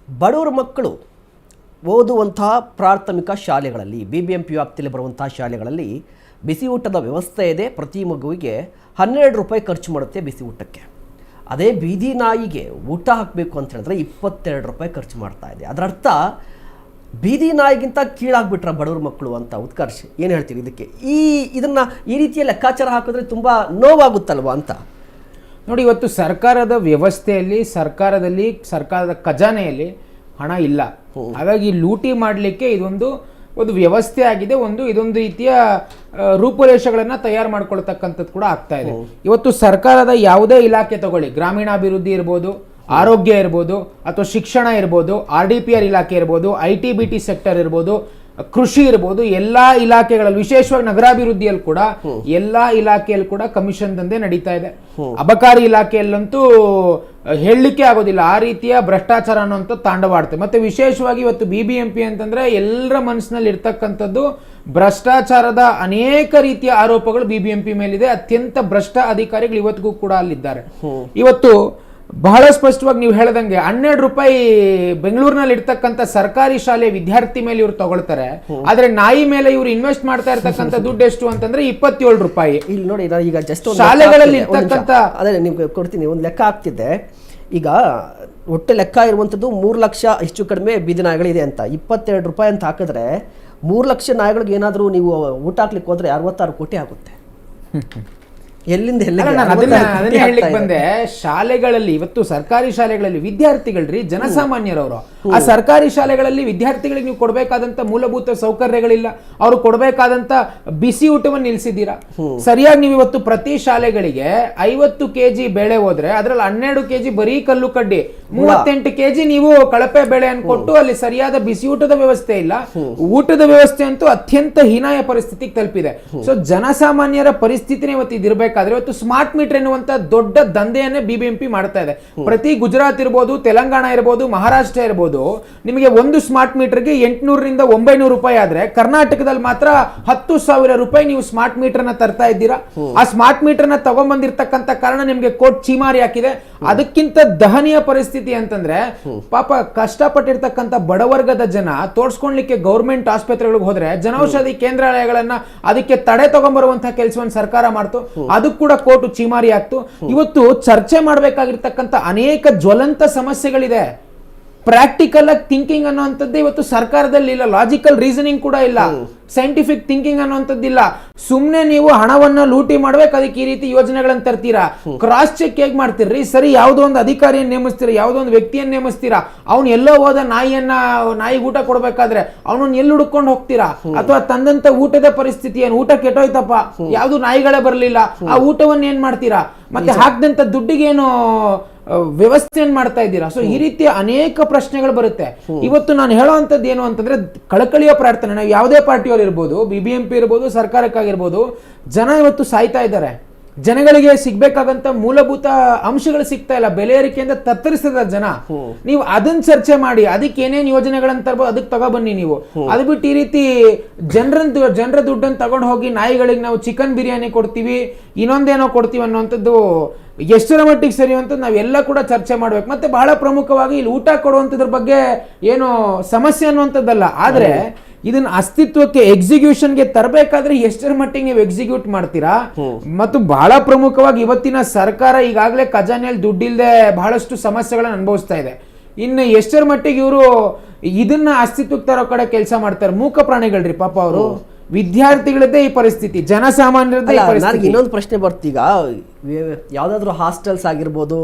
ಬಡವರ ಮಕ್ಕಳು ಓದುವಂತಹ ಪ್ರಾಥಮಿಕ ಶಾಲೆಗಳಲ್ಲಿ BBMP ವ್ಯಾಪ್ತಿಯಲ್ಲಿ ಬರುವಂತಹ ಶಾಲೆಗಳಲ್ಲಿ ಬಿಸಿ ಊಟದ ವ್ಯವಸ್ಥೆ ಇದೆ. ಪ್ರತಿ ಮಗುವಿಗೆ 12 ರೂಪಾಯಿ ಖರ್ಚು ಮಾಡುತ್ತೆ ಬಿಸಿ ಊಟಕ್ಕೆ. ಅದೇ ಬೀದಿ ನಾಯಿಗೆ ಊಟ ಹಾಕಬೇಕು ಅಂತ ಹೇಳಿದ್ರೆ 22 ರೂಪಾಯಿ ಖರ್ಚು ಮಾಡ್ತಾ ಇದೆ. ಅದರ ಅರ್ಥ ಬೀದಿ ನಾಯಿಗಿಂತ ಕೀಳಾಗ್ಬಿಟ್ರ ಬಡವ್ರ ಮಕ್ಕಳು ಅಂತ. ಉತ್ಕರ್ಷ್ ಏನು ಹೇಳ್ತೀವಿ ಇದಕ್ಕೆ? ಇದನ್ನು ಈ ರೀತಿಯ ಲೆಕ್ಕಾಚಾರ ಹಾಕಿದ್ರೆ ತುಂಬ ನೋವಾಗುತ್ತಲ್ವಾ ಅಂತ. ನೋಡಿ, ಇವತ್ತು ಸರ್ಕಾರದ ವ್ಯವಸ್ಥೆಯಲ್ಲಿ ಸರ್ಕಾರದ ಖಜಾನೆಯಲ್ಲಿ ಹಣ ಇಲ್ಲ. ಹಾಗಾಗಿ ಲೂಟಿ ಮಾಡಲಿಕ್ಕೆ ಒಂದು ವ್ಯವಸ್ಥೆ ಆಗಿದೆ. ಇದೊಂದು ರೀತಿಯ ರೂಪುರೇಷೆಗಳನ್ನು ತಯಾರು ಮಾಡ್ಕೊಳ್ತಕ್ಕಂಥದ್ದು ಕೂಡ ಆಗ್ತಾ ಇದೆ. ಇವತ್ತು ಸರ್ಕಾರದ ಯಾವುದೇ ಇಲಾಖೆ ತಗೊಳ್ಳಿ, ಗ್ರಾಮೀಣಾಭಿವೃದ್ಧಿ ಇರ್ಬೋದು, ಆರೋಗ್ಯ ಇರ್ಬೋದು, ಅಥವಾ ಶಿಕ್ಷಣ ಇರ್ಬೋದು, RDPR ಇಲಾಖೆ ಇರ್ಬೋದು, IT-BT ಸೆಕ್ಟರ್ ಇರ್ಬೋದು, ಕೃಷಿ ಇರ್ಬೋದು, ಎಲ್ಲಾ ಇಲಾಖೆಗಳಲ್ಲಿ, ವಿಶೇಷವಾಗಿ ನಗರಾಭಿವೃದ್ಧಿಯಲ್ಲಿ ಕೂಡ ಎಲ್ಲಾ ಇಲಾಖೆಯಲ್ಲಿ ಕೂಡ ಕಮಿಷನ್ ದಂಧೆ ನಡೀತಾ ಇದೆ. ಅಬಕಾರಿ ಇಲಾಖೆಯಲ್ಲಂತೂ ಹೇಳಲಿಕ್ಕೆ ಆಗೋದಿಲ್ಲ, ಆ ರೀತಿಯ ಭ್ರಷ್ಟಾಚಾರ ಅನ್ನುವಂಥ ತಾಂಡವಾಡ್ತದೆ. ಮತ್ತೆ ವಿಶೇಷವಾಗಿ ಇವತ್ತು BBMP ಅಂತಂದ್ರೆ ಎಲ್ಲರ ಮನಸ್ಸಿನಲ್ಲಿ ಇರ್ತಕ್ಕಂಥದ್ದು ಭ್ರಷ್ಟಾಚಾರದ ಅನೇಕ ರೀತಿಯ ಆರೋಪಗಳು BBMP ಮೇಲಿದೆ. ಅತ್ಯಂತ ಭ್ರಷ್ಟ ಅಧಿಕಾರಿಗಳು ಇವತ್ತಿಗೂ ಕೂಡ ಅಲ್ಲಿದ್ದಾರೆ. ಇವತ್ತು ಬಹಳ ಸ್ಪಷ್ಟವಾಗಿ ನೀವು ಹೇಳದಂಗೆ 12 ರೂಪಾಯಿ ಬೆಂಗಳೂರಿನಲ್ಲಿ ಇರ್ತಕ್ಕಂಥ ಸರ್ಕಾರಿ ಶಾಲೆ ವಿದ್ಯಾರ್ಥಿ ಮೇಲೆ ಇವ್ರು ತಗೊಳ್ತಾರೆ. ಆದ್ರೆ ನಾಯಿ ಮೇಲೆ ಇವ್ರು ಇನ್ವೆಸ್ಟ್ ಮಾಡ್ತಾ ಇರ್ತಕ್ಕಂಥ ದುಡ್ಡು ಎಷ್ಟು ಅಂತಂದ್ರೆ 27 ರೂಪಾಯಿ. ಇಲ್ಲಿ ನೋಡಿ, ನಾನು ಈಗ ಜಸ್ಟ್ ಶಾಲೆಗಳಲ್ಲಿ ಇರ್ತಕ್ಕಂಥ ಅದೇ ನಿಮ್ಗೆ ಕೊಡ್ತೀನಿ, ಒಂದು ಲೆಕ್ಕ ಆಗ್ತಿದೆ. ಈಗ ಒಟ್ಟೆ ಲೆಕ್ಕ ಇರುವಂಥದ್ದು 3 ಲಕ್ಷ ಹೆಚ್ಚು ಕಡಿಮೆ ಬೀದಿ ನಾಯಿಗಳಿದೆ ಅಂತ. 22 ರೂಪಾಯಿ ಅಂತ ಹಾಕಿದ್ರೆ 3 ಲಕ್ಷ ನಾಯಿಗಳಿಗೆ ಏನಾದರೂ ನೀವು ಊಟ ಹಾಕ್ಲಿಕ್ಕೆ ಹೋದ್ರೆ 66 ಕೋಟಿ ಆಗುತ್ತೆ. ಎಲ್ಲಿಂದ ಅದನ್ನೇ ಹೇಳಲಿಕ್ಕೆ ಬಂದೆ. ಶಾಲೆಗಳಲ್ಲಿ ಇವತ್ತು ಸರ್ಕಾರಿ ಶಾಲೆಗಳಲ್ಲಿ ವಿದ್ಯಾರ್ಥಿಗಳ್ರಿ ಜನಸಾಮಾನ್ಯರವರು. ಆ ಸರ್ಕಾರಿ ಶಾಲೆಗಳಲ್ಲಿ ವಿದ್ಯಾರ್ಥಿಗಳಿಗೆ ನೀವು ಕೊಡಬೇಕಾದಂತ ಮೂಲಭೂತ ಸೌಕರ್ಯಗಳಿಲ್ಲ. ಅವರು ಕೊಡಬೇಕಾದಂತ ಬಿಸಿ ಊಟವನ್ನು ನಿಲ್ಲಿಸಿದ್ದೀರಾ. ಸರಿಯಾಗಿ ನೀವು ಇವತ್ತು ಪ್ರತಿ ಶಾಲೆಗಳಿಗೆ 50 kg ಬೇಳೆ ಹೋದ್ರೆ ಅದ್ರಲ್ಲಿ 12 kg ಬರೀ ಕಲ್ಲು ಕಡ್ಡಿ, 38 kg ನೀವು ಕಳಪೆ ಬೇಳೆ ಅನ್ಕೊಟ್ಟು ಅಲ್ಲಿ ಸರಿಯಾದ ಬಿಸಿ ಊಟದ ವ್ಯವಸ್ಥೆ ಇಲ್ಲ. ಊಟದ ವ್ಯವಸ್ಥೆ ಅಂತೂ ಅತ್ಯಂತ ಹೀನಾಯ ಪರಿಸ್ಥಿತಿಗೆ ತಲುಪಿದೆ. ಸೊ ಜನಸಾಮಾನ್ಯರ ಪರಿಸ್ಥಿತಿನೇ ಇವತ್ತು ಇದಿರ್ಬೇಕಾದ್ರೆ ಇವತ್ತು ಸ್ಮಾರ್ಟ್ ಮೀಟರ್ ಎನ್ನುವಂತ ದೊಡ್ಡ ದಂಧೆಯನ್ನೇ BBMP ಮಾಡ್ತಾ ಇದೆ. ಪ್ರತಿ ಗುಜರಾತ್ ಇರ್ಬೋದು, ತೆಲಂಗಾಣ ಇರ್ಬೋದು, ಮಹಾರಾಷ್ಟ್ರ ಇರ್ಬೋದು, ನಿಮಗೆ ಒಂದು ಸ್ಮಾರ್ಟ್ ಮೀಟರ್ಗೆ 800 ರಿಂದ 900 ರೂಪಾಯಿ ಆದ್ರೆ ಕರ್ನಾಟಕದಲ್ಲಿ ಮಾತ್ರ 10,000 ರೂಪಾಯಿ ನೀವು ಸ್ಮಾರ್ಟ್ ಮೀಟರ್ ನ ತರ್ತಾ ಇದ್ದೀರಾ. ಆ ಸ್ಮಾರ್ಟ್ ಮೀಟರ್ ನ ತಗೊಂಡ್ಬಂದಿರ್ತಕ್ಕಂಥ ಕಾರಣ ನಿಮ್ಗೆ ಕೋರ್ಟ್ ಚೀಮಾರಿ ಹಾಕಿದೆ. ಅದಕ್ಕಿಂತ ದಹನೀಯ ಪರಿಸ್ಥಿತಿ ಅಂತಂದ್ರೆ ಪಾಪ ಕಷ್ಟಪಟ್ಟಿರ್ತಕ್ಕಂಥ ಬಡವರ್ಗದ ಜನ ತೋರ್ಸ್ಕೊಳ್ಲಿಕ್ಕೆ ಗೌರ್ಮೆಂಟ್ ಆಸ್ಪತ್ರೆಗಳಿಗೆ ಹೋದ್ರೆ ಜನೌಷಧಿ ಕೇಂದ್ರಾಲಯಗಳನ್ನ ಅದಕ್ಕೆ ತಡೆ ತಗೊಂಡ್ಬರುವಂತಹ ಕೆಲಸವನ್ನು ಸರ್ಕಾರ ಮಾಡ್ತು. ಅದು ಕೂಡ ಕೋರ್ಟ್ ಚೀಮಾರಿ ಆಗ್ತು. ಇವತ್ತು ಚರ್ಚೆ ಮಾಡಬೇಕಾಗಿರ್ತಕ್ಕಂಥ ಅನೇಕ ಜ್ವಲಂತ ಸಮಸ್ಯೆಗಳಿದೆ. ಪ್ರಾಕ್ಟಿಕಲ್ ಆಗಿ ಥಿಂಕಿಂಗ್ ಅನ್ನುವಂಥದ್ದು ಇವತ್ತು ಸರ್ಕಾರದಲ್ಲಿ ಇಲ್ಲ. ಲಾಜಿಕಲ್ ರೀಸನಿಂಗ್ ಕೂಡ ಇಲ್ಲ. ಸೈಂಟಿಫಿಕ್ ಥಿಂಕಿಂಗ್ ಅನ್ನುವಂಥದ್ದಿಲ್ಲ. ಸುಮ್ನೆ ನೀವು ಹಣವನ್ನ ಲೂಟಿ ಮಾಡ್ಬೇಕು, ಅದಕ್ಕೆ ಈ ರೀತಿ ಯೋಜನೆಗಳನ್ನ ತರ್ತೀರಾ. ಕ್ರಾಸ್ ಚೆಕ್ ಹೇಗ್ ಮಾಡ್ತೀರಿ? ಸರಿ, ಯಾವುದೋ ಒಂದು ಅಧಿಕಾರಿಯನ್ನು ನೇಮಿಸ್ತೀರಾ, ಯಾವುದೋ ಒಂದು ವ್ಯಕ್ತಿಯನ್ನು ನೇಮಿಸ್ತೀರಾ. ಅವ್ನು ಎಲ್ಲೋ ಹೋದ ನಾಯಿಗೆ ಊಟ ಕೊಡ್ಬೇಕಾದ್ರೆ ಅವನನ್ನ ಎಲ್ಲಿ ಹುಡ್ಕೊಂಡು ಹೋಗ್ತೀರಾ? ಅಥವಾ ತಂದಂತ ಊಟದ ಪರಿಸ್ಥಿತಿ ಏನು? ಊಟ ಕೆಟ್ಟೋಯ್ತಪ್ಪ, ಯಾವ್ದು ನಾಯಿಗಳೇ ಬರ್ಲಿಲ್ಲ, ಆ ಊಟವನ್ನ ಏನ್ ಮಾಡ್ತೀರಾ? ಮತ್ತೆ ಹಾಕ್ದಂತ ದುಡ್ಡಿಗೇನು ವ್ಯವಸ್ಥೆಯನ್ನು ಮಾಡ್ತಾ ಇದ್ದೀರಾ? ಸೊ ಈ ರೀತಿಯ ಅನೇಕ ಪ್ರಶ್ನೆಗಳು ಬರುತ್ತೆ. ಇವತ್ತು ನಾನು ಹೇಳುವಂತದ್ದು ಏನು ಅಂತಂದ್ರೆ ಕಳಕಳಿಯ ಪ್ರಾರ್ಥನೆ. ನಾವು ಯಾವುದೇ ಪಾರ್ಟಿಯವರು ಇರ್ಬೋದು, BBMP ಇರ್ಬೋದು, ಸರ್ಕಾರಕ್ಕಾಗಿರ್ಬೋದು, ಜನ ಇವತ್ತು ಸಾಯ್ತಾ ಇದ್ದಾರೆ. ಜನಗಳಿಗೆ ಸಿಗ್ಬೇಕಾದಂತ ಮೂಲಭೂತ ಅಂಶಗಳು ಸಿಗ್ತಾ ಇಲ್ಲ. ಬೆಲೆ ಏರಿಕೆಯಿಂದ ತತ್ತರಿಸಿದ ಜನ. ನೀವು ಅದನ್ನ ಚರ್ಚೆ ಮಾಡಿ, ಅದಕ್ಕೆ ಏನೇನ್ ಯೋಜನೆಗಳನ್ನ ತರಬಹುದು ಅದಕ್ಕೆ ತಗೊಬನ್ನಿ. ನೀವು ಅದು ಬಿಟ್ಟು ಈ ರೀತಿ ಜನರ ದುಡ್ಡನ್ನು ತಗೊಂಡು ಹೋಗಿ ನಾಯಿಗಳಿಗೆ ನಾವು ಚಿಕನ್ ಬಿರಿಯಾನಿ ಕೊಡ್ತೀವಿ, ಇನ್ನೊಂದೇನೋ ಕೊಡ್ತೀವಿ ಅನ್ನುವಂಥದ್ದು ಎಷ್ಟರ ಮಟ್ಟಿಗೆ ಸರಿ ಅಂತ ನಾವೆಲ್ಲ ಕೂಡ ಚರ್ಚೆ ಮಾಡ್ಬೇಕು. ಮತ್ತೆ ಬಹಳ ಪ್ರಮುಖವಾಗಿ ಇಲ್ಲಿ ಊಟ ಕೊಡುವಂಥದ್ರ ಬಗ್ಗೆ ಏನು ಸಮಸ್ಯೆ ಅನ್ನುವಂಥದ್ದಲ್ಲ, ಆದ್ರೆ ಇದನ್ನ ಅಸ್ತಿತ್ವಕ್ಕೆ ಎಕ್ಸಿಕ್ಯೂಷನ್ಗೆ ತರಬೇಕಾದ್ರೆ ಎಷ್ಟರ ಮಟ್ಟಿಗೆ ನೀವು ಎಕ್ಸಿಕ್ಯೂಟ್ ಮಾಡ್ತೀರಾ? ಮತ್ತು ಬಹಳ ಪ್ರಮುಖವಾಗಿ ಇವತ್ತಿನ ಸರ್ಕಾರ ಈಗಾಗಲೇ ಖಜಾನೆಯಲ್ಲಿ ದುಡ್ಡಿಲ್ಲದೆ ಬಹಳಷ್ಟು ಸಮಸ್ಯೆಗಳನ್ನು ಅನುಭವಿಸ್ತಾ ಇದೆ. ಇನ್ನು ಎಷ್ಟರ ಮಟ್ಟಿಗೆ ಇವರು ಇದನ್ನ ಅಸ್ತಿತ್ವಕ್ಕೆ ತರೋ ಕಡೆ ಕೆಲಸ ಮಾಡ್ತಾರೆ? ಮೂಕ ಪ್ರಾಣಿಗಳ್ರಿ ಪಾಪ ಅವರು. ವಿದ್ಯಾರ್ಥಿಗಳದ್ದೇ ಈ ಪರಿಸ್ಥಿತಿ, ಜನಸಾಮಾನ್ಯರದ್ದೇ ಈ ಪರಿಸ್ಥಿತಿ. ಇನ್ನೊಂದು ಪ್ರಶ್ನೆ ಬರ್ತೀಗ, ಯಾವ್ದಾದ್ರು ಹಾಸ್ಟೆಲ್ಸ್ ಆಗಿರ್ಬೋದು,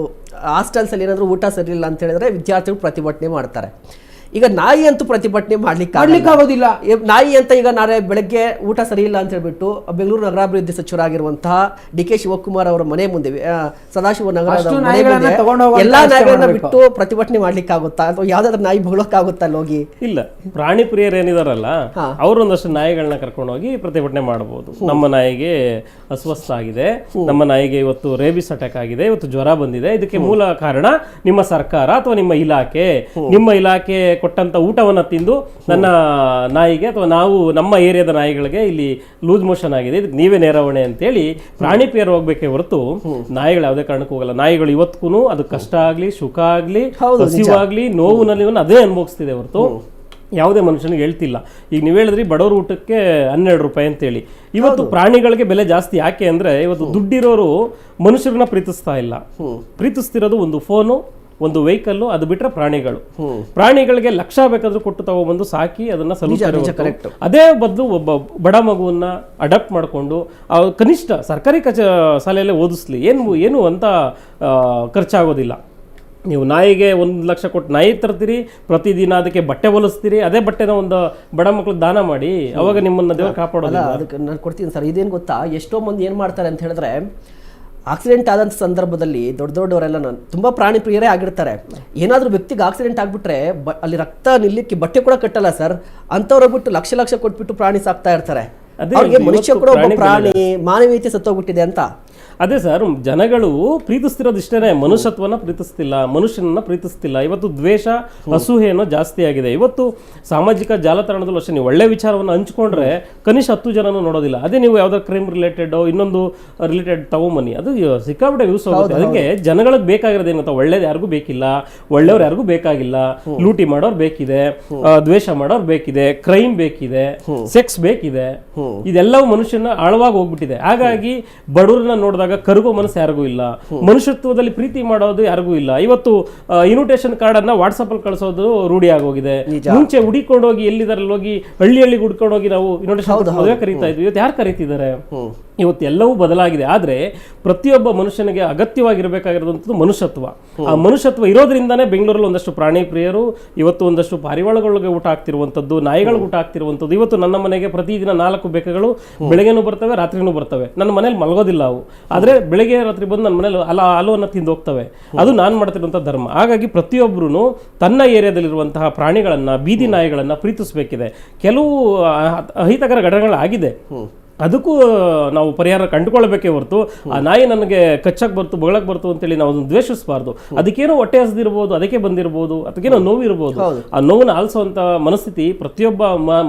ಹಾಸ್ಟೆಲ್ಸ್ ಅಲ್ಲಿ ಏನಾದ್ರು ಊಟ ಸರಿ ಇಲ್ಲ ಅಂತ ಹೇಳಿದ್ರೆ ವಿದ್ಯಾರ್ಥಿಗಳು ಪ್ರತಿಭಟನೆ ಮಾಡ್ತಾರೆ. ಈಗ ನಾಯಿ ಅಂತೂ ಪ್ರತಿಭಟನೆ ಮಾಡ್ಲಿಕ್ಕೆ ಆಗೋದಿಲ್ಲ. ನಾಯಿ ಅಂತ ಈಗ ನಾಳೆ ಬೆಳಗ್ಗೆ ಊಟ ಸರಿ ಇಲ್ಲ ಅಂತ ಹೇಳ್ಬಿಟ್ಟು ಬೆಂಗಳೂರು ನಗರಾಭಿವೃದ್ಧಿ ಸಚಿವರಾಗಿರುವಂತಹ DK ಶಿವಕುಮಾರ್ ಅವರ ಮನೆ ಮುಂದೆ, ಸದಾಶಿವ ನಗರದ ಎಲ್ಲಾ ನಾಯಿಗಳನ್ನ ಬಿಟ್ಟು ಪ್ರತಿಭಟನೆ ಮಾಡ್ಲಿಕ್ಕೆ ಆಗುತ್ತಾ? ಅಥವಾ ಯಾವ್ದಾದ್ರು ನಾಯಿ ಬಗಳೋಕ್ಕಾಗುತ್ತಾ ಅಲ್ಲಿ ಹೋಗಿ? ಇಲ್ಲ, ಪ್ರಾಣಿ ಪ್ರಿಯರು ಏನಿದಾರಲ್ಲ ಅವರು ಒಂದಷ್ಟು ನಾಯಿಗಳನ್ನ ಕರ್ಕೊಂಡು ಹೋಗಿ ಪ್ರತಿಭಟನೆ ಮಾಡಬಹುದು. ನಮ್ಮ ನಾಯಿಗೆ ಅಸ್ವಸ್ಥ ಆಗಿದೆ, ನಮ್ಮ ನಾಯಿಗೆ ಇವತ್ತು ರೇಬಿಸ್ ಅಟ್ಯಾಕ್ ಆಗಿದೆ, ಇವತ್ತು ಜ್ವರ ಬಂದಿದೆ, ಇದಕ್ಕೆ ಮೂಲ ಕಾರಣ ನಿಮ್ಮ ಸರ್ಕಾರ ಅಥವಾ ನಿಮ್ಮ ಇಲಾಖೆ ಕೊಟ್ಟಂತ ಊಟವನ್ನ ತಿಂದು ನನ್ನ ನಾಯಿಗೆ ಅಥವಾ ನಾವು ನಮ್ಮ ಏರಿಯಾದ ನಾಯಿಗಳಿಗೆ ಇಲ್ಲಿ ಲೂಸ್ ಮೋಷನ್ ಆಗಿದೆ, ಇದಕ್ಕೆ ನೀವೇ ನೇರವಣೆ ಅಂತೇಳಿ ಪ್ರಾಣಿ ಪ್ರಿಯರು ಹೋಗ್ಬೇಕೇ ಹೊರತು ನಾಯಿಗಳು ಯಾವುದೇ ಕಾರಣಕ್ಕೂ ಹೋಗಲ್ಲ. ನಾಯಿಗಳು ಇವತ್ತಿಗೂ ಅದು ಕಷ್ಟ ಆಗ್ಲಿ, ಸುಖ ಆಗ್ಲಿ, ಹಸಿವಾಗ್ಲಿ, ನೋವಿನಲ್ಲಿ ಅದೇ ಅನುಭವಿಸ್ತಿದೆ ಹೊರತು ಯಾವುದೇ ಮನುಷ್ಯನಿಗೆ ಹೇಳ್ತಿಲ್ಲ. ಈಗ ನೀವು ಹೇಳಿದ್ರಿ ಬಡವರ ಊಟಕ್ಕೆ 12 ರೂಪಾಯಿ ಅಂತೇಳಿ. ಇವತ್ತು ಪ್ರಾಣಿಗಳಿಗೆ ಬೆಲೆ ಜಾಸ್ತಿ ಯಾಕೆ ಅಂದ್ರೆ ಇವತ್ತು ದುಡ್ಡಿರೋರು ಮನುಷ್ಯರನ್ನ ಪ್ರೀತಿಸ್ತಾ ಇಲ್ಲ. ಪ್ರೀತಿಸ್ತಿರೋದು ಒಂದು ಫೋನು, ಒಂದು ವೆಹಿಕಲ್, ಅದು ಬಿಟ್ರೆ ಪ್ರಾಣಿಗಳಿಗೆ ಲಕ್ಷ ಬೇಕಾದ್ರೂ ಕೊಟ್ಟು ತಗೊಬಂದು ಸಾಕಿ ಅದನ್ನ ಸಲುತ್ತಾರೆ. ಅದೇ ಬದಲು ಒಬ್ಬ ಬಡ ಮಗುವನ್ನ ಅಡಾಪ್ಟ್ ಮಾಡ್ಕೊಂಡು ಕನಿಷ್ಠ ಸರ್ಕಾರಿ ಶಾಲೆಯಲ್ಲೇ ಓದಿಸ್ಲಿ, ಏನು ಅಂತ ಖರ್ಚಾಗೋದಿಲ್ಲ. ನೀವು ನಾಯಿಗೆ 1 ಲಕ್ಷ ಕೊಟ್ಟು ನಾಯಿ ತರ್ತೀರಿ, ಪ್ರತಿದಿನ ಅದಕ್ಕೆ ಬಟ್ಟೆ ಹೊಲಿಸ್ತೀರಿ, ಅದೇ ಬಟ್ಟೆನ ಒಂದು ಬಡ ಮಕ್ಳಿಗೆ ದಾನ ಮಾಡಿ, ಅವಾಗ ನಿಮ್ಮನ್ನ ದೇವರು ಕಾಪಾಡೋದಿಲ್ಲ. ಅದಕ್ಕೆ ನಾನು ಕೊಡ್ತೀನಿ ಸರ್. ಇದೇನು ಗೊತ್ತಾ, ಎಷ್ಟೋ ಮಂದಿ ಏನು ಮಾಡ್ತಾರೆ ಅಂತ ಹೇಳಿದ್ರೆ, ಆಕ್ಸಿಡೆಂಟ್ ಆದಂಥ ಸಂದರ್ಭದಲ್ಲಿ ದೊಡ್ಡವರೆಲ್ಲ ತುಂಬ ಪ್ರಾಣಿ ಪ್ರಿಯರೇ ಆಗಿರ್ತಾರೆ. ಏನಾದರೂ ವ್ಯಕ್ತಿಗೆ ಆಕ್ಸಿಡೆಂಟ್ ಆಗಿಬಿಟ್ರೆ ಅಲ್ಲಿ ರಕ್ತ ನಿಲ್ಲಕ್ಕೆ ಬಟ್ಟೆ ಕೂಡ ಕಟ್ಟಲ್ಲ ಸರ್. ಅಂಥವ್ರು ಬಿಟ್ಟು ಲಕ್ಷ ಕೊಟ್ಬಿಟ್ಟು ಪ್ರಾಣಿ ಸಾಕ್ತಾ ಇರ್ತಾರೆ. ಅವ್ರಿಗೆ ಮನುಷ್ಯ ಕೂಡ ಒಬ್ಬ ಪ್ರಾಣಿ, ಮಾನವೀಯತೆ ಸತ್ತೋಗ್ಬಿಟ್ಟಿದೆ ಅಂತ. ಅದೇ ಸರ್, ಜನಗಳು ಪ್ರೀತಿಸ್ತಿರೋದು ಇಷ್ಟೇನೆ, ಮನುಷ್ಯತ್ವನ ಪ್ರೀತಿಸ್ತಿಲ್ಲ, ಮನುಷ್ಯನನ್ನ ಪ್ರೀತಿಸ್ತಿಲ್ಲ. ಇವತ್ತು ದ್ವೇಷ, ಅಸೂಹೆಯನ್ನು ಜಾಸ್ತಿ ಆಗಿದೆ. ಇವತ್ತು ಸಾಮಾಜಿಕ ಜಾಲತಾಣದಲ್ಲೂ ಅಷ್ಟೇ ನೀವು ಒಳ್ಳೆ ವಿಚಾರವನ್ನು ಹಂಚ್ಕೊಂಡ್ರೆ ಕನಿಷ್ಠ 10 ಜನನು ನೋಡೋದಿಲ್ಲ. ಅದೇ ನೀವು ಯಾವ್ದಾದ್ರು ಕ್ರೈಮ್ ರಿಲೇಟೆಡ್ ಇನ್ನೊಂದು ರಿಲೇಟೆಡ್ ತಗೊಂಬನ್ನಿ, ಅದು ಸಿಕ್ಕಾಬಿಟ್ಟೆ ಯೂಸ್ ಆಗುತ್ತೆ. ಅದಕ್ಕೆ ಜನಗಳಿಗೆ ಬೇಕಾಗಿರೋದು ಏನಂತ, ಒಳ್ಳೇದು ಯಾರಿಗೂ ಬೇಕಿಲ್ಲ, ಒಳ್ಳೆಯವ್ರು ಯಾರಿಗೂ ಬೇಕಾಗಿಲ್ಲ. ಲೂಟಿ ಮಾಡೋರು ಬೇಕಿದೆ, ದ್ವೇಷ ಮಾಡೋರು ಬೇಕಿದೆ, ಕ್ರೈಮ್ ಬೇಕಿದೆ, ಸೆಕ್ಸ್ ಬೇಕಿದೆ. ಇದೆಲ್ಲವೂ ಮನುಷ್ಯನ ಆಳವಾಗಿ ಹೋಗ್ಬಿಟ್ಟಿದೆ. ಹಾಗಾಗಿ ಬಡವರನ್ನ ನೋಡಿದಾಗ ಕರಗೋ ಮನಸ್ಸು ಯಾರಿಗೂ ಇಲ್ಲ, ಮನುಷ್ಯತ್ವದಲ್ಲಿ ಪ್ರೀತಿ ಮಾಡೋದು ಯಾರಿಗೂ ಇಲ್ಲ. ಇವತ್ತು ಇನ್ವಿಟೇಷನ್ ಕಾರ್ಡ್ ಅನ್ನ ವಾಟ್ಸಪ್ ಅಲ್ಲಿ ಕಳಿಸೋದು ರೂಢಿ ಆಗೋಗಿದೆ. ಮುಂಚೆ ಹುಡಿಕೊಂಡು ಹೋಗಿ ಎಲ್ಲಿದಾರಲ್ಲಿ ಹೋಗಿ ಹಳ್ಳಿ ಹುಡ್ಕೊಂಡು ಹೋಗಿ ನಾವು ಇನ್ವಿಟೇಷನ್ ಮದುವೆ ಕರೀತಾ ಇದ್ವಿ. ಇವತ್ತು ಯಾರು ಕರೀತಿದ್ದಾರೆ? ಇವತ್ತು ಎಲ್ಲವೂ ಬದಲಾಗಿದೆ. ಆದ್ರೆ ಪ್ರತಿಯೊಬ್ಬ ಮನುಷ್ಯನಿಗೆ ಅಗತ್ಯವಾಗಿರಬೇಕಾಗಿರೋದಂಥದ್ದು ಮನುಷ್ಯತ್ವ. ಆ ಮನುಷ್ಯತ್ವ ಇರೋದ್ರಿಂದಾನೇ ಬೆಂಗಳೂರಲ್ಲಿ ಒಂದಷ್ಟು ಪ್ರಾಣಿ ಪ್ರಿಯರು, ಇವತ್ತು ಒಂದಷ್ಟು ಪಾರಿವಾಳಗಳಿಗೆ ಊಟ ಆಗ್ತಿರುವಂಥದ್ದು, ನಾಯಿಗಳಿಗೆ ಊಟ ಆಗ್ತಿರುವಂಥದ್ದು. ಇವತ್ತು ನನ್ನ ಮನೆಗೆ ಪ್ರತಿದಿನ 4 ಬೆಕ್ಕುಗಳು ಬೆಳಗ್ಗೆನೂ ಬರ್ತವೆ, ರಾತ್ರಿನೂ ಬರ್ತವೆ. ನನ್ನ ಮನೇಲಿ ಮಲಗೋದಿಲ್ಲ ಅವು, ಆದ್ರೆ ಬೆಳಗ್ಗೆ ರಾತ್ರಿ ಬಂದು ನನ್ನ ಮನೇಲಿ ಹಾಲುವನ್ನು ತಿಂದು ಹೋಗ್ತವೆ. ಅದು ನಾನು ಮಾಡ್ತಿರುವಂಥ ಧರ್ಮ. ಹಾಗಾಗಿ ಪ್ರತಿಯೊಬ್ಬರು ತನ್ನ ಏರಿಯಾದಲ್ಲಿರುವಂತಹ ಪ್ರಾಣಿಗಳನ್ನ, ಬೀದಿ ನಾಯಿಗಳನ್ನ ಪ್ರೀತಿಸಬೇಕಿದೆ. ಕೆಲವು ಅಹಿತಕರ ಘಟನೆಗಳಾಗಿದೆ, ಅದಕ್ಕೂ ನಾವು ಪರಿಹಾರ ಕಂಡುಕೊಳ್ಬೇಕೇ ಹೊರತು ಆ ನಾಯಿ ನನಗೆ ಕಚ್ಚಕ್ಕೆ ಬರ್ತು, ಬಗಳಕ್ಕೆ ಬರ್ತು ಅಂತೇಳಿ ನಾವು ಅದನ್ನು ದ್ವೇಷಿಸಬಾರ್ದು. ಅದಕ್ಕೇನೋ ಹೊಟ್ಟೆ ಹಸಿದಿರ್ಬೋದು, ಅದಕ್ಕೆ ಬಂದಿರ್ಬೋದು, ಅದಕ್ಕೇನೋ ನೋವಿರ್ಬೋದು. ಆ ನೋವನ್ನು ಆಲಿಸುವಂತ ಮನಸ್ಥಿತಿ ಪ್ರತಿಯೊಬ್ಬ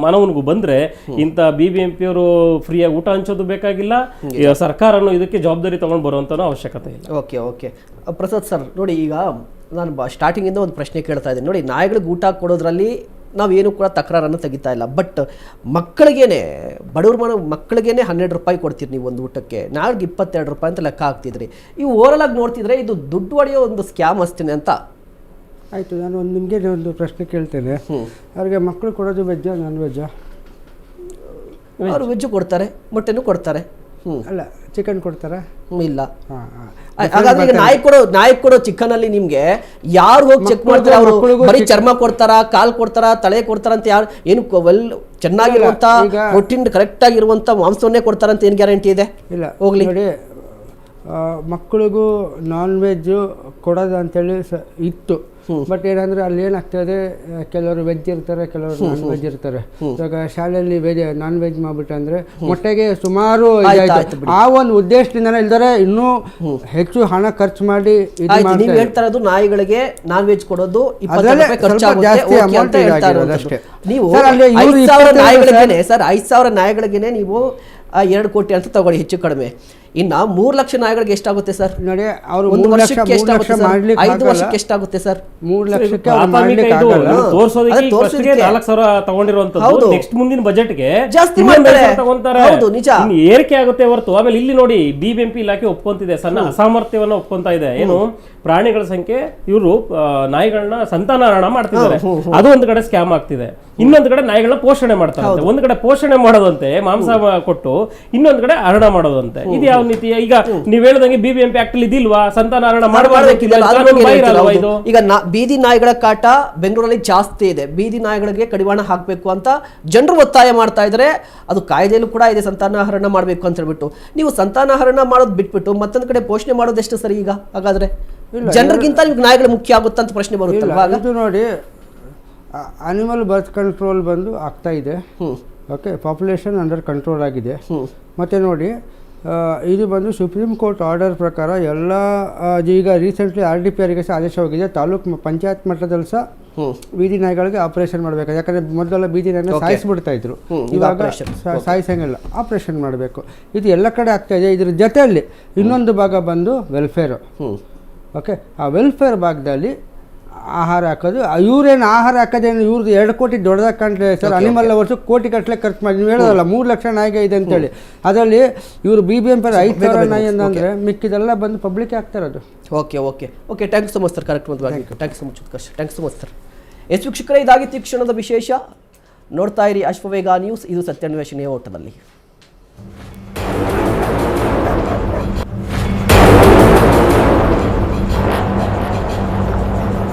ಮಾನವನಿಗೂ ಬಂದ್ರೆ ಇಂಥ BBMP ಅವರು ಫ್ರೀಯಾಗಿ ಊಟ ಹಂಚೋದು ಬೇಕಾಗಿಲ್ಲ, ಸರ್ಕಾರನು ಇದಕ್ಕೆ ಜವಾಬ್ದಾರಿ ತಗೊಂಡು ಬರುವಂತ ಅವಶ್ಯಕತೆ ಇಲ್ಲ. ಓಕೆ ಪ್ರಸಾದ್ ಸರ್, ನೋಡಿ ಈಗ ನಾನು ಸ್ಟಾರ್ಟಿಂಗಿಂದ ಒಂದು ಪ್ರಶ್ನೆ ಕೇಳ್ತಾ ಇದ್ದೀನಿ. ನೋಡಿ, ನಾಯಿಗಳಿಗೆ ಊಟ ಕೊಡೋದ್ರಲ್ಲಿ ನಾವೇನು ಕೂಡ ತಕರಾರನ್ನು ತೆಗಿತಾ ಇಲ್ಲ. ಬಟ್ ಮಕ್ಕಳಿಗೇನೆ, ಬಡವ್ರ ಮಕ್ಕಳಿಗೇನೆ 12 ರೂಪಾಯಿ ಕೊಡ್ತೀರಿ ನೀವು ಒಂದು ಊಟಕ್ಕೆ, ನಾಳೆಗೆ 22 ರೂಪಾಯಿ ಅಂತ ಲೆಕ್ಕ ಹಾಕ್ತಿದ್ರಿ. ಈ ಓವರಾಲ್ ಆಗಿ ನೋಡ್ತಿದ್ರೆ ಇದು ದುಡ್ಡು ಹೊಡೆಯೋ ಒಂದು ಸ್ಕ್ಯಾಮ್ ಅಷ್ಟೇ ಅಂತ. ಆಯಿತು, ನಾನು ನಿಮಗೆ ಒಂದು ಪ್ರಶ್ನೆ ಕೇಳ್ತೇನೆ. ಅವ್ರಿಗೆ ಮಕ್ಕಳು ಕೊಡೋದು ವೆಜ್ಜಾ ನಾನ್ ವೆಜ್ಜಾ? ಅವರು ವೆಜ್ಜು ಕೊಡ್ತಾರೆ, ಮೊಟ್ಟೆನೂ ಕೊಡ್ತಾರೆ. ಅಲ್ಲ, ಚಿಕನ್ ಕೊಡ್ತಾರಾ? ಇಲ್ಲ. ಹಾಗಾದ್ರೆ ಈಗ ನಾಯಿ ಕೊಡೋ ಚಿಕನ್ ಅಲ್ಲಿ ನಿಮ್ಗೆ ಯಾರು ಹೋಗಿ ಚೆಕ್ ಮಾಡ್ತಾರೆ? ಅವರು ಬರೀ ಚರ್ಮ ಕೊಡ್ತಾರ, ಕಾಲ್ ಕೊಡ್ತಾರ, ತಲೆ ಕೊಡ್ತಾರ ಅಂತ ಯಾರು ಏನು ಚೆನ್ನಾಗಿರುವಂತ ಪ್ರೋಟೀನ್ ಕರೆಕ್ಟ್ ಆಗಿರುವಂತ ಮಾಂಸವನ್ನೇ ಕೊಡ್ತಾರಂತ ಏನ್ ಗ್ಯಾರಂಟಿ ಇದೆ? ಇಲ್ಲ, ಹೋಗ್ಲಿ. ನೋಡಿ, ಮಕ್ಕಳಿಗೂ ನಾನ್ ವೆಜ್ ಕೊಡೋದು ಅಂತೇಳಿ ಇತ್ತು. ಬಟ್ ಏನಂದ್ರೆ ಅಲ್ಲಿ ಏನಾಗ್ತದೆ, ಕೆಲವರು ವೆಜ್ ಇರ್ತಾರೆ, ಕೆಲವರು ನಾನ್ ವೆಜ್ ಇರ್ತಾರೆ. ಇವಾಗ ಶಾಲೆಯಲ್ಲಿ ನಾನ್ ವೆಜ್ ಮಾಡ್ಬಿಟ್ಟು ಅಂದ್ರೆ ಮೊಟ್ಟೆಗೆ ಸುಮಾರು ಆ ಒಂದು ಉದ್ದೇಶದಿಂದನೇ ಇಲ್ದರೆ ಇನ್ನೂ ಹೆಚ್ಚು ಹಣ ಖರ್ಚು ಮಾಡಿ ನೀವು ಹೇಳ್ತಾ ಇರೋದು ನಾಯಿಗಳಿಗೆ ನಾನ್ ವೆಜ್ ಕೊಡೋದು 20 ರೂಪಾಯಿ ಖರ್ಚಾಗುತ್ತೆ ಅಂತ ಹೇಳ್ತಾ ಇರೋದು ಅಷ್ಟೇ. ನೀವು 5,000 ನಾಯಿಗಳಿಗೇನೆ ಸರ್, 5,000 ನಾಯಿಗಳಿಗೇನೆ ನೀವು 2 ಕೋಟಿ ಅಂತ ತಗೊಳ್ಳಿ ಹೆಚ್ಚು ಕಡಿಮೆ. ಇನ್ನ 3 ಲಕ್ಷ ನಾಯಿಗಳಿಗೆ ಎಷ್ಟಾಗುತ್ತೆ ಸರ್? ನೋಡಿ, ಅವರು 1 ವರ್ಷಕ್ಕೆ ಎಷ್ಟಾಗುತ್ತೆ ಸರ್? 5 ವರ್ಷಕ್ಕೆ ಎಷ್ಟಾಗುತ್ತೆ ಸರ್? 3 ಲಕ್ಷಕ್ಕೆ ತಗೊಂಡಿರುವಂತದ್ದು ನೆಕ್ಸ್ಟ್ ಮುಂದಿನ ಬಜೆಟ್ಗೆ ಜಾಸ್ತಿ ತಗೊಂತಾರೆ. ಏರಿಕೆ ಆಗುತ್ತೆ ಹೊರತು. ಆಮೇಲೆ ಇಲ್ಲಿ ನೋಡಿ, BBMP ಇಲಾಖೆ ಒಪ್ಕೊಂತಿದೆ, ಸಣ್ಣ ಅಸಾಮರ್ಥ್ಯವನ್ನ ಒಪ್ಕೊಂತಾ ಇದೆ. ಏನು ಪ್ರಾಣಿಗಳ ಸಂಖ್ಯೆ, ಇವರು ನಾಯಿಗಳನ್ನ ಸಂತಾನಹರಣ ಮಾಡ್ತಿದ್ದಾರೆ, ಅದು ಒಂದು ಕಡೆ ಸ್ಕ್ಯಾಮ್ ಆಗ್ತಿದೆ. ಇನ್ನೊಂದು ಕಡೆ ನಾಯಿಗಳನ್ನ ಪೋಷಣೆ ಮಾಡ್ತಾರೆ. ಒಂದು ಕಡೆ ಪೋಷಣೆ ಮಾಡೋದಂತೆ, ಮಾಂಸ ಕೊಟ್ಟು, ಇನ್ನೊಂದು ಕಡೆ ಹರಣ ಮಾಡೋದಂತೆ. ಇದು ಯಾವ ನೀತಿ? ಈಗ ನೀವ್ ಹೇಳ್ದಂಗೆ BBMP ಆಕ್ಟ್ ಅಲ್ಲಿ ಇದಿಲ್ವಾ? ಸಂತಾನಹರಣ ಮಾಡಬಾರ್ದು. ಈಗ ಬೀದಿ ನಾಯಿಗಳ ಕಾಟ ಬೆಂಗಳೂರಲ್ಲಿ ಜಾಸ್ತಿ ಇದೆ. ಬೀದಿ ನಾಯಿಗಳಿಗೆ ಕಡಿವಾಣ ಹಾಕಬೇಕು ಅಂತ ಜನರು ಒತ್ತಾಯ ಮಾಡ್ತಾ ಇದ್ರೆ, ಅದು ಕಾಯ್ದೆಯಲ್ಲೂ ಕೂಡ ಇದೆ, ಸಂತಾನಹರಣ ಮಾಡಬೇಕು ಅಂತ ಹೇಳ್ಬಿಟ್ಟು. ನೀವು ಸಂತಾನಹರಣ ಮಾಡೋದು ಬಿಟ್ಬಿಟ್ಟು ಮತ್ತೊಂದು ಕಡೆ ಪೋಷಣೆ ಮಾಡೋದೆಷ್ಟು ಸರಿ? ಈಗ ಹಾಗಾದ್ರೆ ಜನರಿಗಿಂತ ನಿಮ್ಗೆ ನಾಯಿಗಳು ಮುಖ್ಯ ಆಗುತ್ತೆ ಅಂತ ಪ್ರಶ್ನೆ ಬರುತ್ತಲ್ವಾ? ಇದು ನೋಡಿ, ಅನಿಮಲ್ ಬರ್ತ್ ಕಂಟ್ರೋಲ್ ಬಂದು ಆಗ್ತಾ ಇದೆ. ಓಕೆ, ಪಾಪ್ಯುಲೇಷನ್ ಅಂಡರ್ ಕಂಟ್ರೋಲ್ ಆಗಿದೆ. ಮತ್ತು ನೋಡಿ, ಇದು ಬಂದು ಸುಪ್ರೀಂ ಕೋರ್ಟ್ ಆರ್ಡರ್ ಪ್ರಕಾರ ಎಲ್ಲ ಈಗ ರೀಸೆಂಟ್ಲಿ RDPRಗೆ ಸಹ ಆದೇಶ ಹೋಗಿದೆ. ತಾಲೂಕು ಪಂಚಾಯತ್ ಮಟ್ಟದಲ್ಲಿ ಸಹ ಬೀದಿ ನಾಯಿಗಳಿಗೆ ಆಪರೇಷನ್ ಮಾಡಬೇಕು. ಯಾಕಂದರೆ ಮೊದಲೆಲ್ಲ ಬೀದಿ ನಾಯಿನ ಸಾಯಿಸ್ಬಿಡ್ತಾ ಇದ್ರು, ಇವಾಗ ಸಾಯಿಸಂಗಿಲ್ಲ, ಆಪರೇಷನ್ ಮಾಡಬೇಕು. ಇದು ಎಲ್ಲ ಕಡೆ ಆಗ್ತಾ ಇದೆ. ಇದ್ರ ಜೊತೆಯಲ್ಲಿ ಇನ್ನೊಂದು ಭಾಗ ಬಂದು ವೆಲ್ಫೇರು. ಓಕೆ, ಆ ವೆಲ್ಫೇರ್ ಭಾಗದಲ್ಲಿ ಆಹಾರ ಹಾಕೋದು. ಇವ್ರೇನು ಆಹಾರ ಹಾಕೋದೇನು ಇವ್ರದ್ದು 2 ಕೋಟಿ ದೊಡ್ಡದಾಗಿ ಕಾಣ್ತದೆ ಸರ್. ಅನಿಮಲ್ ವರ್ಷಕ್ಕೆ ಕೋಟಿ ಗಟ್ಟಲೆ ಖರ್ಚು ಮಾಡಿ, ನೀವು ಹೇಳೋದಲ್ಲ 3 ಲಕ್ಷ ನಾಯಿಗೆ ಇದೆ ಅಂತೇಳಿ. ಅದರಲ್ಲಿ ಇವರು BBMP 5,000 ನಾಯಿ ಅಂದರೆ ಮಿಕ್ಕಿದೆಲ್ಲ ಬಂದು ಪಬ್ಲಿಕ್ ಆಗ್ತಾ ಇರೋದು. Okay okay okay, thanks so much sir. ಕಾರ್ಯಕ್ರಮದಲ್ಲಿ thanks so much Utkarsh, thanks so much sir. ವೀಕ್ಷಕರೇ, ಇದಾಗಿತ್ತು ಈ ಕ್ಷಣದ ವಿಶೇಷ. ನೋಡ್ತಾ ಇರಿ ಅಶ್ವವೇಗ ನ್ಯೂಸ್. ಇದು ಸತ್ಯಾನ್ವೇಷಣೆಯ ಓಟದಲ್ಲಿ.